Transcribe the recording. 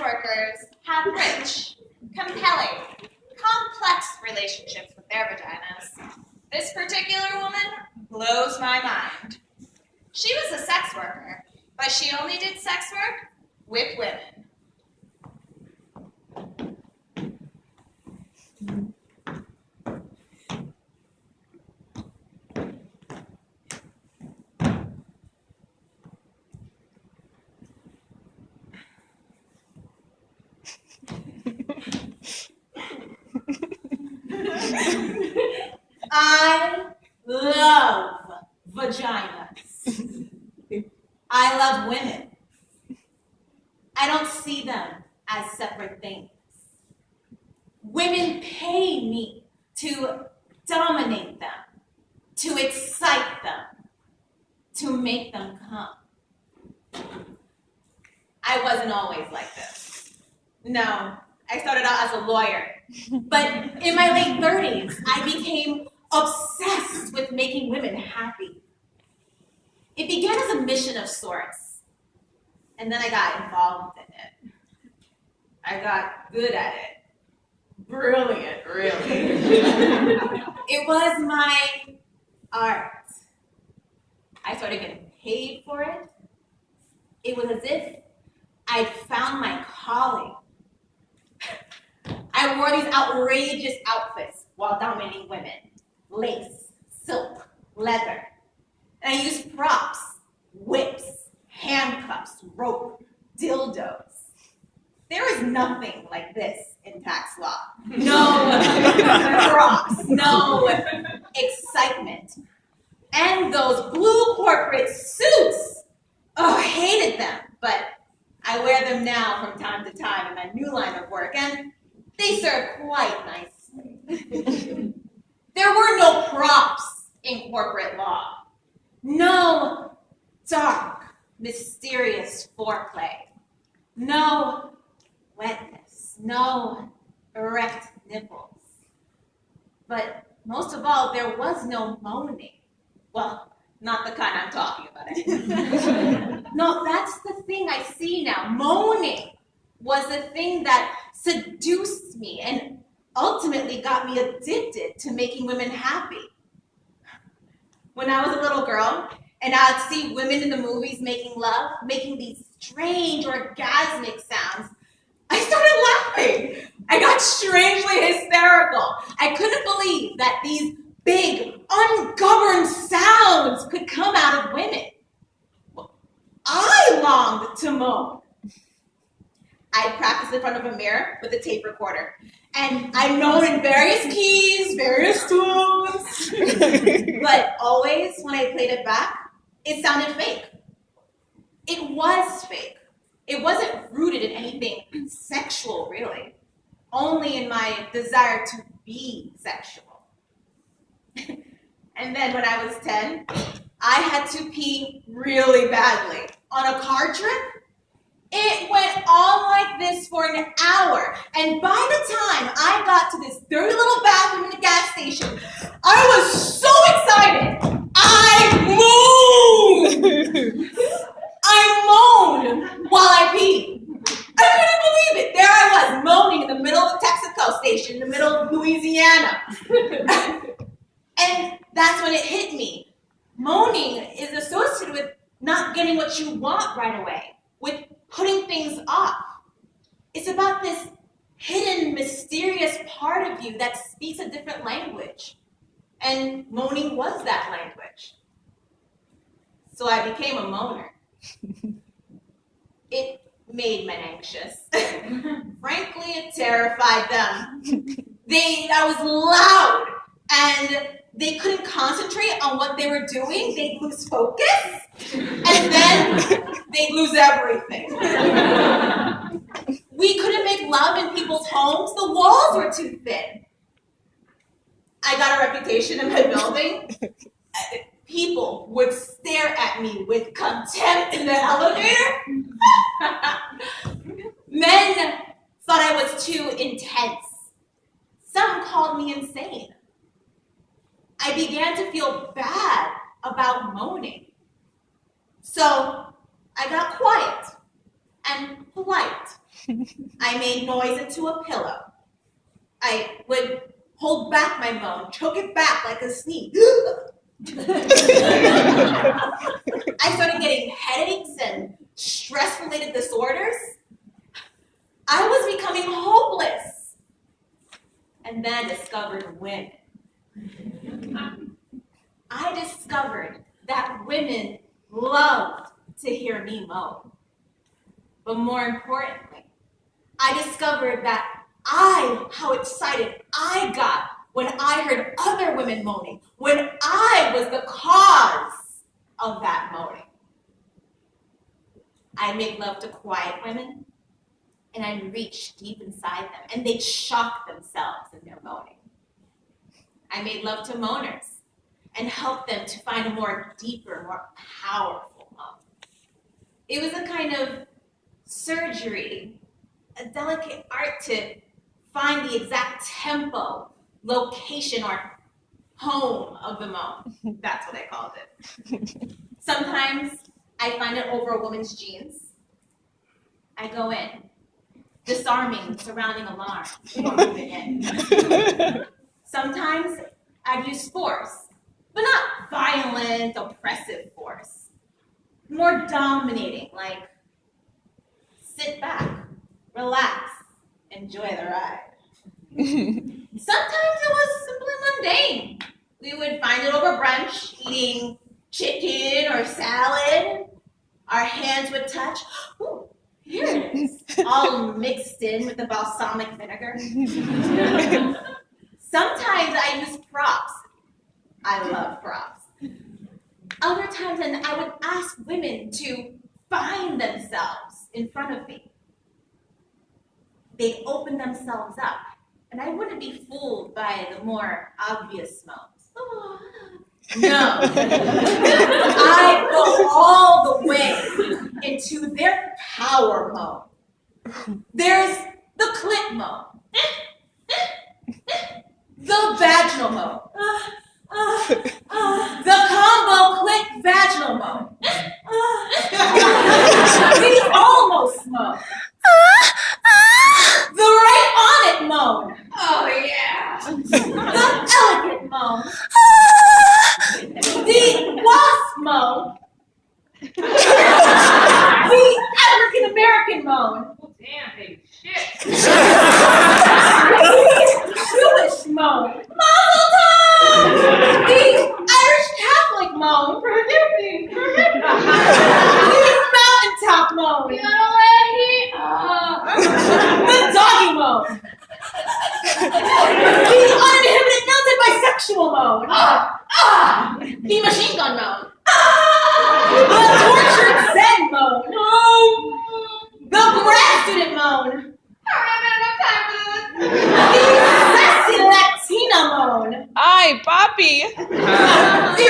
workers have rich, compelling, complex relationships with their vaginas. This particular woman blows my mind. She was a sex worker, but she only did sex work with women. I love vaginas. I love women. I don't see them as separate things. Women pay me to dominate them, to excite them, to make them come. I wasn't always like this. No, I started out as a lawyer. But in my late 30s, I became obsessed with making women happy. It began as a mission of sorts, and then I got involved in it. I got good at it. Brilliant, really. It was my art. I started getting paid for it. It was as if I'd found my calling. I wore these outrageous outfits while dominating women. Lace, silk, leather. And I used props, whips, handcuffs, rope, dildos. There is nothing like this in tax law. No props, no excitement. And those blue corporate suits. Oh, I hated them, but I wear them now from time to time in my new line of work, and they serve quite nicely. There were no props in corporate law. No dark, mysterious foreplay. No wetness. No erect nipples. But most of all, there was no moaning. Well, not the kind I'm talking about anymore. No, that's the thing I see now. Moaning was the thing that seduced me and ultimately got me addicted to making women happy. When I was a little girl, and I'd see women in the movies making love, making these strange orgasmic sounds, I started laughing. I got strangely hysterical. I couldn't believe that these big, ungoverned sounds could come out of women. I longed to moan. I practiced in front of a mirror with a tape recorder, and I moaned in various keys, various tones. But always, when I played it back, it sounded fake. It was fake. It wasn't rooted in anything sexual, really. Only in my desire to be sexual. And then when I was 10, I had to pee really badly. On a car trip, it went on like this for an hour. And by the time I got to this dirty little bathroom in the gas station, I was so excited. I moaned! I moaned while I peed. I couldn't believe it. There I was, moaning in the middle of the Texaco station, in the middle of Louisiana. And that's when it hit me. Moaning is associated with not getting what you want right away, with putting things off. It's about this hidden, mysterious part of you that speaks a different language. And moaning was that language. So I became a moaner. It made men anxious. Frankly, it terrified them. I was loud, and they couldn't concentrate on what they were doing. They'd lose focus, and then they'd lose everything. We couldn't make love in people's homes. The walls were too thin. I got a reputation in my building. People would stare at me with contempt in the elevator. Men thought I was too intense. Some called me insane. I began to feel bad about moaning. So I got quiet and polite I made noise into a pillow. I would hold back my moan, choke it back like a sneeze. I started getting headaches and stress-related disorders. I was becoming hopeless. And then I discovered women. I discovered that women loved to hear me moan. But more importantly, I discovered how excited I got when I heard other women moaning, when I was the cause of that moaning. I made love to quiet women, and I'd reach deep inside them, and they'd shock themselves in their moaning. I made love to moaners and helped them to find a more deeper, more powerful moan. It was a kind of surgery, a delicate art to find the exact tempo, location, or home of the moan. That's what I called it. Sometimes I find it over a woman's jeans. I go in, disarming the surrounding alarm before moving in. Sometimes I'd use force, but not violent, oppressive force. More dominating, like sit back, relax, enjoy the ride. Sometimes it was simply mundane. We would find it over brunch, eating chicken or salad. Our hands would touch. Ooh, here it is, all mixed in with the balsamic vinegar. Sometimes I use props. I love props. Other times, and I would ask women to find themselves in front of me. They'd open themselves up, and I wouldn't be fooled by the more obvious moans. Oh. No. I go all the way into their power moan. There's the clit moan, the vaginal moan, the combo clit vaginal moan, the almost moan, the right on it moan. Oh yeah. The elegant moan. The wasp moan. The African American moan. Oh, damn, baby, shit. The Jewish moan. Mazel tov! The Irish Catholic moan. Forgive me. The mountaintop moan. The doggy moan. The uninhibited melted bisexual moan. The machine gun moan. The tortured Zen moan. The grad student moan. I don't have enough time for this. The sassy Latina moan. Ay, papi. The